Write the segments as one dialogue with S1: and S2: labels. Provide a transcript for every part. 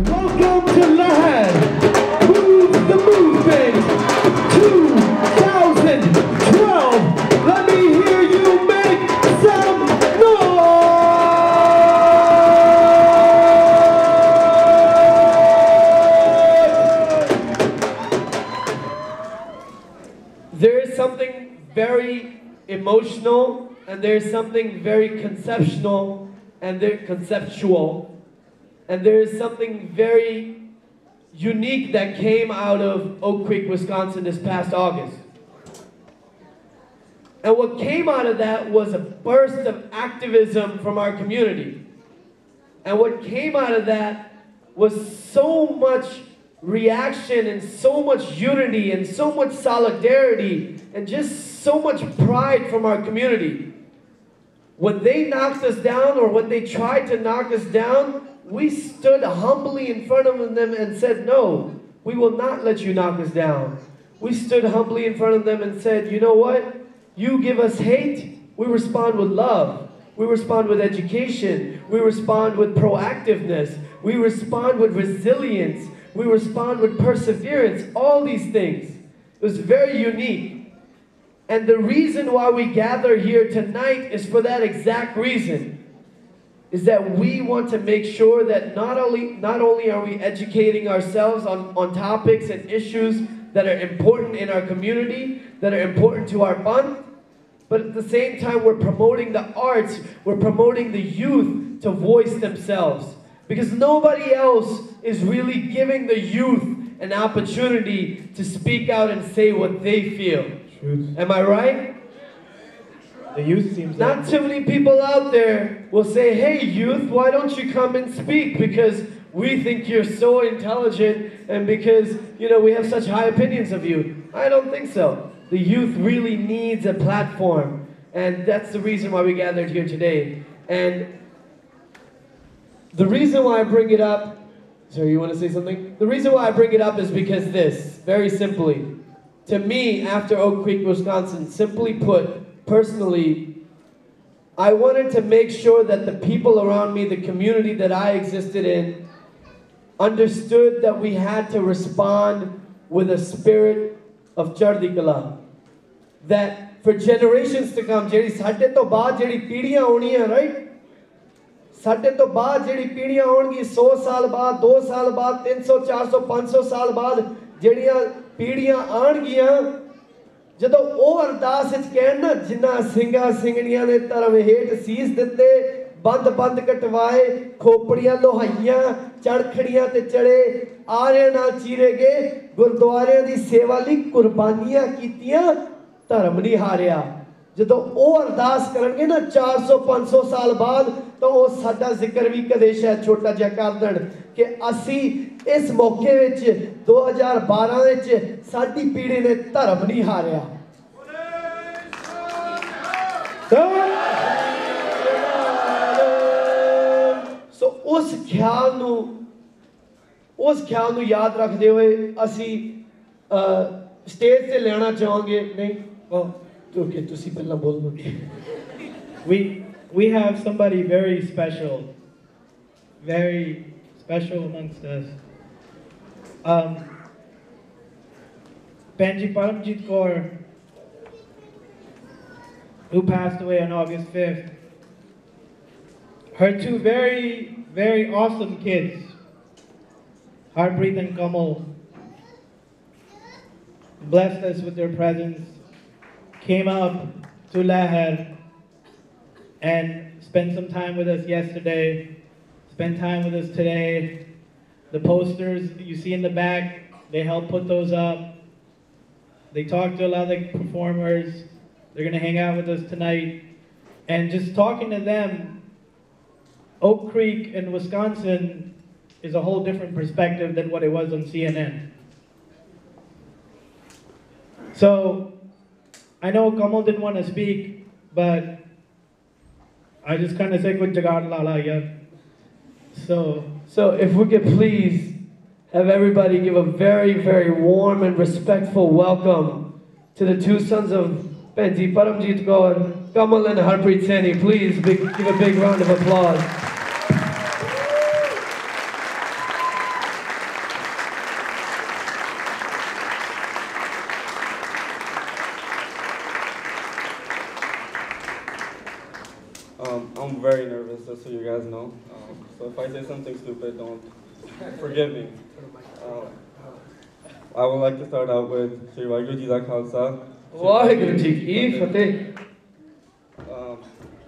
S1: Welcome to Lahir. Move the movement. 2012. Let me hear you make some noise. There is something very emotional, and there's something very conceptual, and there is something very unique that came out of Oak Creek, Wisconsin this past August. And what came out of that was a burst of activism from our community. And what came out of that was so much reaction and so much unity and so much solidarity and just so much pride from our community. When they knocked us down, or when they tried to knock us down, we stood humbly in front of them and said, no, we will not let you knock us down. We stood humbly in front of them and said, you know what? You give us hate, we respond with love. We respond with education. We respond with proactiveness. We respond with resilience. We respond with perseverance. All these things. It was very unique. And the reason why we gather here tonight is for that exact reason. Is that we want to make sure that not only are we educating ourselves on topics and issues that are important in our community, that are important to our month, but at the same time we're promoting the arts, we're promoting the youth to voice themselves. Because nobody else is really giving the youth an opportunity to speak out and say what they feel. Truth. Am I right?
S2: The youth seems
S1: not too many people out there will say, hey youth, why don't you come and speak? Because we think you're so intelligent and because, you know, we have such high opinions of you. I don't think so. The youth really needs a platform, and that's the reason why we gathered here today. And the reason why I bring it up, sorry, you want to say something? The reason why I bring it up is because this, very simply, to me, after Oak Creek, Wisconsin, simply put, personally, I wanted to make sure that the people around me, the community that I existed in, understood that we had to respond with a spirit of Chardi Kala. That for generations to come, jehdi sade to baad jehdi peedhiyan auniyan, right? Sade to baad jehdi peedhiyan aungi 100 saal baad, 2 saal baad, 300, 400, 500 saal baad jehdiyan peedhiyan aangiyan, ਜਦੋਂ ਉਹ ਅਰਦਾਸ ਵਿੱਚ ਕਹਿਣ ਨਾ ਜਿੰਨਾ ਸਿੰਘਾਂ ਸਿੰਘਣੀਆਂ ਨੇ ਧਰਮ ਹੇਠ ਸੀਸ ਦਿੱਤੇ ਬੰਦ ਕਟਵਾਏ ਖੋਪੜੀਆਂ ਲੋਹਾਈਆਂ ਚੜਖੜੀਆਂ ਤੇ ਚੜੇ ਆਰਿਆਂ ਨਾਲ ਚੀਰੇ ਗਏ ਗੁਰਦੁਆਰਿਆਂ ਦੀ ਸੇਵਾ ਲਈ ਕੁਰਬਾਨੀਆਂ ਕੀਤੀਆਂ ਧਰਮ ਨਹੀਂ ਹਾਰਿਆ ਜਦੋਂ ਉਹ ਅਰਦਾਸ ਕਰਨਗੇ ਨਾ 400 500 ਸਾਲ ਬਾਅਦ ਤਾਂ ਉਹ ਸਾਡਾ ਜ਼ਿਕਰ ਵੀ ਕਦੇ ਸ਼ਾਇਦ ਛੋਟਾ ਜਿਹਾ ਕਰ ਦੇਣ ਕਿ ਅਸੀਂ ਇਸ ਮੌਕੇ ਵਿੱਚ 2012 ਵਿੱਚ ਸਾਡੀ ਪੀੜ੍ਹੀ ਨੇ ਧਰਮ ਨਹੀਂ ਹਾਰਿਆ ਸੋ ਉਸ ਖਿਆਲ ਨੂੰ ਯਾਦ ਰੱਖਦੇ ਹੋਏ ਅਸੀਂ ਸਟੇਜ ਤੇ ਲੈਣਾ ਚਾਹਾਂਗੇ ਨਹੀਂ okay ਤੁਸੀਂ ਪਹਿਲਾਂ ਬੋਲ ਲਓ
S2: we have somebody very special amongst us. Benji Paramjit Kaur, who passed away on August 5th. Her two very, very awesome kids, Harpreet and Kamal, blessed us with their presence, came up to Lahir and spent some time with us yesterday, spent time with us today. The posters you see in the back, they helped put those up. They talked to a lot of the performers. They're going to hang out with us tonight. And just talking to them, Oak Creek in Wisconsin is a whole different perspective than what it was on CNN. So, I know Kamal didn't want to speak, but I just kind of said, "Kuch jagaad lala yaar."
S1: So if we could please have everybody give a very, very warm and respectful welcome to the two sons of Benji Paramjit Kaur, Kamal and Harpreet Saini. Please give a big round of applause.
S3: I'm very nervous, just so you guys know. So if I say something stupid, don't forgive me. I would like to start out with Shri Vaheguru Ji Da Khalsa.
S1: Waheguru ji ਕੀ ਫਤਿਹ।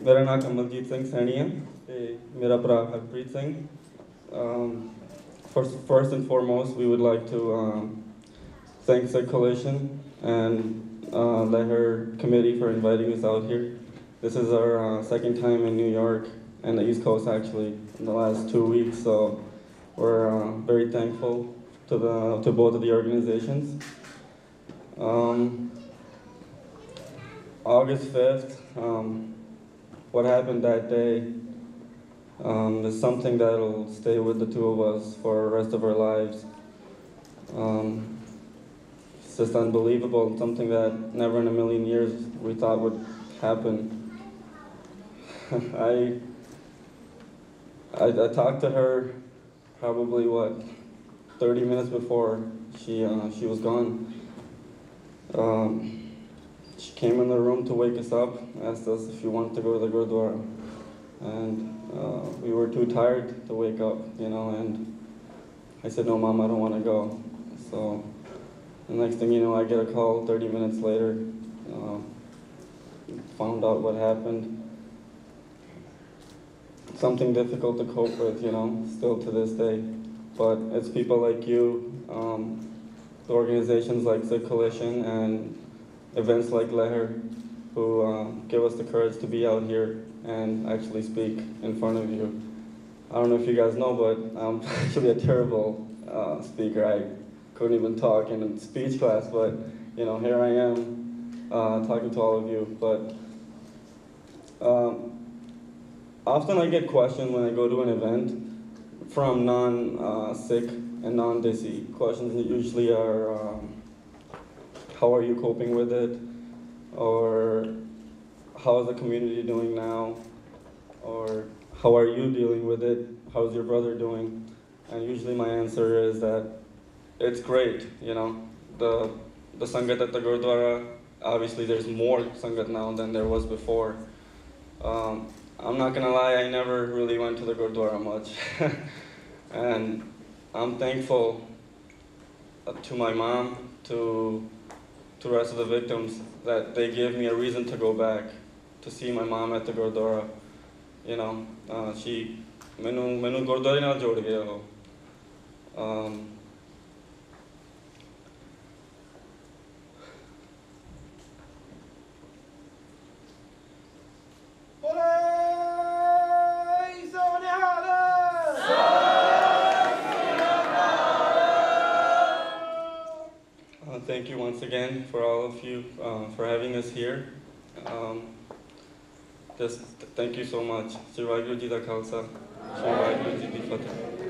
S3: ਮੇਰਾ ਨਾਮ ਕਮਲਜੀਤ ਸਿੰਘ ਸੈਣੀ ਹੈ ਤੇ ਮੇਰਾ ਭਰਾ Harpreet Singh. First and foremost, we would like to thank the coalition and Lahir committee for inviting us out here. This is our second time in New York and the East Coast, actually, in the last 2 weeks. So we're very thankful to both of the organizations. August 5th, what happened that day is something that'll stay with the two of us for the rest of our lives. It's just unbelievable, something that never in a million years we thought would happen. I talked to her probably, 30 minutes before she was gone. She came in the room to wake us up, asked us if we wanted to go to the Gurdwara. And we were too tired to wake up, and I said, no, Mom, I don't want to go. So the next thing you know, I get a call 30 minutes later, found out what happened. Something difficult to cope with, still to this day. But it's people like you, the organizations like the Coalition and events like Lahir who give us the courage to be out here and actually speak in front of you. I don't know if you guys know, but I'm actually a terrible speaker. I couldn't even talk in a speech class, but here I am talking to all of you. But often I get questions when I go to an event from non-Sikh and non-Desi. Questions usually are, how are you coping with it? Or how is the community doing now? Or how are you dealing with it? How's your brother doing? And usually my answer is that it's great, The Sangat at the Gurdwara, obviously there's more Sangat now than there was before. I'm not gonna lie, I never really went to the Gurdwara much. And I'm thankful to my mom, to the rest of the victims, that they gave me a reason to go back, to see my mom at the Gurdwara. She, menu Gurdwara naal jod gaya wo. Thank you once again for all of you for having us here. Just thank you so much. Shri Vaheguru Ji Da Khalsa, Shri Vaheguru Ji Di Fateh.